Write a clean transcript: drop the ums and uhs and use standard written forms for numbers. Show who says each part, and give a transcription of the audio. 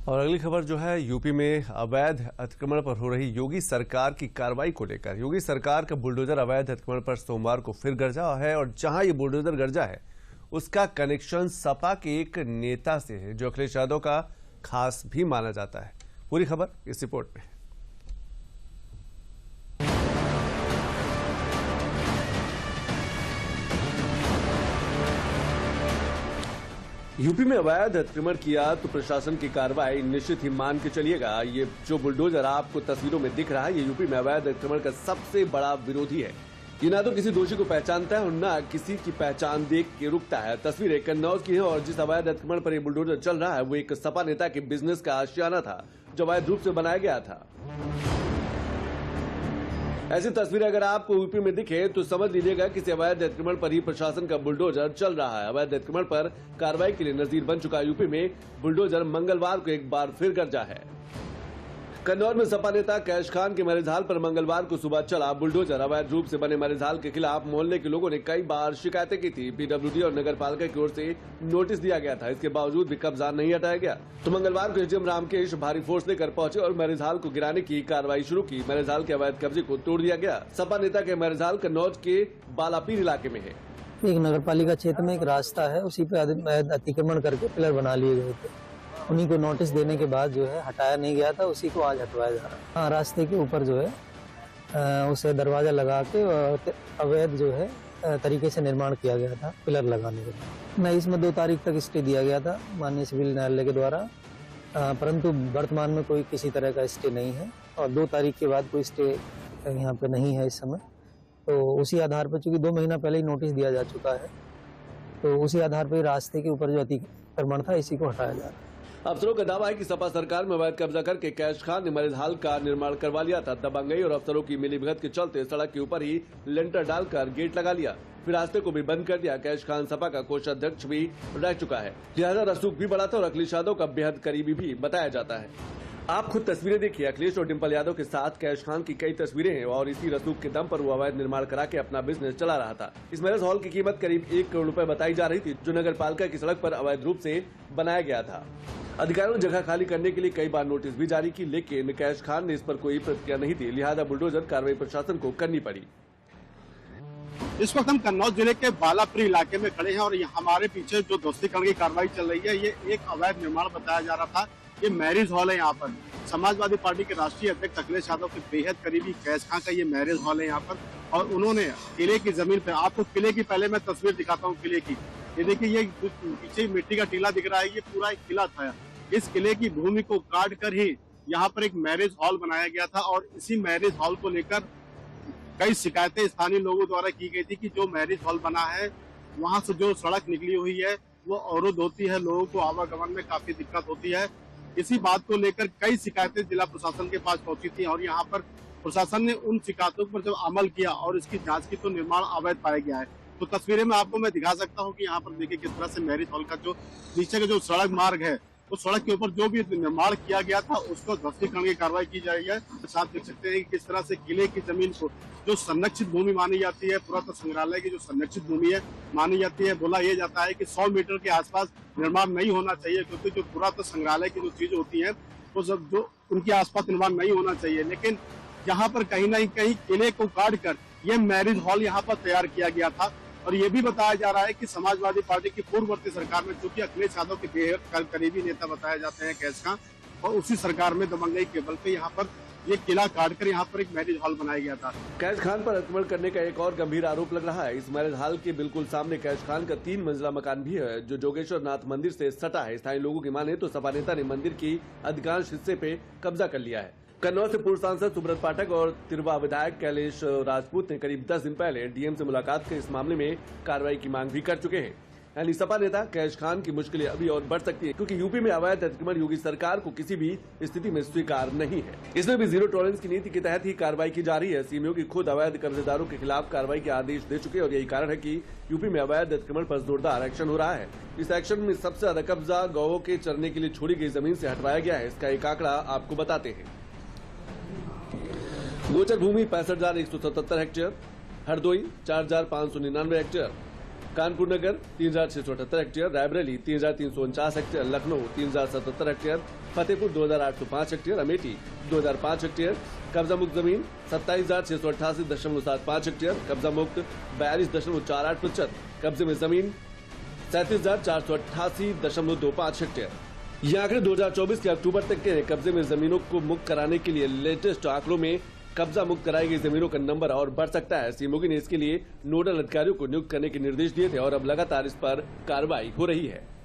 Speaker 1: और अगली खबर जो है यूपी में अवैध अतिक्रमण पर हो रही योगी सरकार की कार्रवाई को लेकर। योगी सरकार का बुलडोजर अवैध अतिक्रमण पर सोमवार को फिर गरजा है और जहां ये बुलडोजर गरजा है उसका कनेक्शन सपा के एक नेता से है जो अखिलेश यादव का खास भी माना जाता है। पूरी खबर इस रिपोर्ट में। यूपी में अवैध अतिक्रमण किया तो प्रशासन की कार्रवाई निश्चित ही मान के चलिएगा। ये जो बुलडोजर आपको तस्वीरों में दिख रहा है ये यूपी में अवैध अतिक्रमण का सबसे बड़ा विरोधी है। ये ना तो किसी दोषी को पहचानता है और ना किसी की पहचान देख के रुकता है। तस्वीरें कन्नौज की है और जिस अवैध अतिक्रमण पर ये बुलडोजर चल रहा है वो एक सपा नेता के बिजनेस का आशियाना था जो अवैध रूप से बनाया गया था। ऐसी तस्वीरें अगर आपको यूपी में दिखे तो समझ लीजिएगा किसी अवैध अतिक्रमण पर ही प्रशासन का बुलडोजर चल रहा है। अवैध अतिक्रमण पर कार्रवाई के लिए नजीर बन चुका यूपी में बुलडोजर मंगलवार को एक बार फिर गरजा है। कन्नौज में सपा नेता कैश खान के मैरिज हॉल पर मंगलवार को सुबह चला बुलडोजर। अवैध रूप से बने मैरिज हॉल के खिलाफ मोहल्ले के लोगों ने कई बार शिकायतें की थी। पीडब्ल्यूडी और नगर पालिका की ओर से नोटिस दिया गया था, इसके बावजूद भी कब्जा नहीं हटाया गया। तो मंगलवार को एसडीएम रामकेश भारी फोर्स लेकर पहुंचे और मैरिज हॉल को गिराने की कार्रवाई शुरू की। मैरिज हॉल के अवैध कब्जे को तोड़ दिया गया। सपा नेता के मैरिज हॉल कन्नौज के बालापीर इलाके में है।
Speaker 2: एक नगर पालिका क्षेत्र में एक रास्ता है, उसी पे अवैध अतिक्रमण करके पिलर बना लिए गए थे। उन्हीं को नोटिस देने के बाद जो है हटाया नहीं गया था, उसी को आज हटवाया जा रहा है। हाँ, रास्ते के ऊपर जो है उसे दरवाजा लगा के अवैध जो है तरीके से निर्माण किया गया था पिलर लगाने के लिए। नहीं, इसमें 2 तारीख तक स्टे दिया गया था माननीय सिविल न्यायालय के द्वारा, परंतु वर्तमान में कोई किसी तरह का स्टे नहीं है और 2 तारीख के बाद कोई स्टे यहाँ पे नहीं है इस समय। तो उसी आधार पर, चूंकि 2 महीना पहले ही नोटिस दिया जा चुका है, तो उसी आधार पर रास्ते के ऊपर जो अतिक्रमण था इसी को हटाया जा रहा है।
Speaker 1: अफसरों का दावा है कि सपा सरकार में अवैध कब्जा करके कैश खान ने मैरिज हॉल का निर्माण करवा लिया था। दबंगई और अफसरों की मिलीभगत के चलते सड़क के ऊपर ही लेंटर डालकर गेट लगा लिया, फिर रास्ते को भी बंद कर दिया। कैश खान सपा का कोषाध्यक्ष भी रह चुका है, लिहाजा रसूख भी बड़ा था और अखिलेश यादव का बेहद करीबी भी बताया जाता है। आप खुद तस्वीरें देखिए, अखिलेश और डिम्पल यादव के साथ कैश खान की कई तस्वीरें हैं और इसी रसूख के दम पर वो अवैध निर्माण करा के अपना बिजनेस चला रहा था। इस मैरिज हॉल की कीमत करीब 1 करोड़ रुपए बताई जा रही थी जो नगर पालिका की सड़क पर अवैध रूप से बनाया गया था। अधिकारियों ने जगह खाली करने के लिए कई बार नोटिस भी जारी की, लेकिन कैश खान ने इस पर कोई प्रतिक्रिया नहीं दी, लिहाजा बुलडोजर कार्रवाई प्रशासन को करनी पड़ी।
Speaker 3: इस वक्त हम कन्नौज जिले के बालापुर इलाके में खड़े हैं और हमारे पीछे जो ध्वस्तीकरण की कार्रवाई चल रही है ये एक अवैध निर्माण बताया जा रहा था। ये मैरिज हॉल है। यहाँ पर समाजवादी पार्टी के राष्ट्रीय अध्यक्ष अखिलेश यादव के बेहद करीबी कैश खान का ये मैरिज हॉल है यहाँ पर, और उन्होंने किले की जमीन पे, आपको किले की पहले मैं तस्वीर दिखाता हूँ किले की। ये देखिए, ये पीछे मिट्टी का टीला दिख रहा है, ये पूरा एक किला था। इस किले की भूमि को काट कर ही यहाँ पर एक मैरिज हॉल बनाया गया था और इसी मैरिज हॉल को लेकर कई शिकायतें स्थानीय लोगों द्वारा की गई थी कि जो मैरिज हॉल बना है वहां से जो सड़क निकली हुई है वो अवरुद्ध होती है, लोगों को आवागमन में काफी दिक्कत होती है। इसी बात को लेकर कई शिकायतें जिला प्रशासन के पास पहुंची थी और यहाँ पर प्रशासन ने उन शिकायतों पर जब अमल किया और इसकी जांच की तो निर्माण अवैध पाया गया है। तो तस्वीरें में आपको मैं दिखा सकता हूँ कि यहाँ पर देखिए किस तरह से मैरिज हॉल का जो नीचे का जो सड़क मार्ग है उस सड़क के ऊपर जो भी निर्माण किया गया था उसको ध्वस्तीकरण की कार्रवाई की जा रही है। साथ देख सकते हैं कि किस तरह से किले की जमीन को जो संरक्षित भूमि मानी जाती है, पुरातत्व संग्रहालय की जो संरक्षित भूमि है मानी जाती है, बोला यह जाता है कि 100 मीटर के आसपास निर्माण नहीं होना चाहिए, क्योंकि जो पुरातत्व संग्रहालय की जो चीज होती है वो सब जो उनके आसपास निर्माण नहीं होना चाहिए। लेकिन यहाँ पर कहीं ना कहीं किले को काट कर यह मैरिज हॉल यहाँ पर तैयार किया गया था। और ये भी बताया जा रहा है कि समाजवादी पार्टी की पूर्ववर्ती सरकार में, चूंकि अखिलेश यादव के बेहद करीबी नेता बताए जाते हैं कैश खान, और उसी सरकार में दबंगई के बल पे यहाँ पर ये किला काटकर यहाँ पर एक मैरिज हॉल बनाया गया था।
Speaker 1: कैश खान पर अतिक्रमण करने का एक और गंभीर आरोप लग रहा है। इस मैरिज हॉल के बिल्कुल सामने कैश खान का 3 मंजिला मकान भी है जो जोगेश्वर नाथ मंदिर से सटा है। स्थानीय लोगों की माने तो सपा नेता ने मंदिर की अधिकांश हिस्से पे कब्जा कर लिया है। कन्नौज से पूर्व सांसद सुब्रत पाठक और तिरवा विधायक कैलेश राजपूत ने करीब 10 दिन पहले डीएम से मुलाकात कर इस मामले में कार्रवाई की मांग भी कर चुके हैं। यानी सपा नेता कैश खान की मुश्किलें अभी और बढ़ सकती है, क्योंकि यूपी में अवैध अतिक्रमण योगी सरकार को किसी भी स्थिति में स्वीकार नहीं है। इसमें भी जीरो टॉलरेंस की नीति के तहत ही कार्रवाई की जा रही है। सीएम योगी खुद अवैध कब्जेदारों के खिलाफ कार्रवाई के आदेश दे चुके हैं और यही कारण है कि यूपी में अवैध अतिक्रमण पर जोरदार एक्शन हो रहा है। इस एक्शन में सबसे ज्यादा कब्जा गौओं के चरने के लिए छोड़ी गई जमीन से हटवाया गया है। इसका एक आंकड़ा आपको बताते हैं। गोचर भूमि 65,177 हेक्टेयर, हरदोई 4,599 हेक्टेयर, कानपुर नगर 3,678 hectare, Raebareli 3,349 hectare, Lucknow 3,077 hectare, Fatehpur 2,805 hectare, Amethi 2,005 hectare, कब्जा मुक्त जमीन 27,688.75 हेक्टेयर, कब्जा मुक्त 42.48%, कब्जे में जमीन 37,488.25 हेक्टेयर। ये आंकड़े 2024 के अक्टूबर तक के कब्जे में जमीनों को मुक्त कराने के लिए लेटेस्ट आंकड़ों में कब्जा मुक्त कराई गई जमीनों का नंबर और बढ़ सकता है। सीएम योगी ने इसके लिए नोडल अधिकारियों को नियुक्त करने के निर्देश दिए थे और अब लगातार इस पर कार्रवाई हो रही है।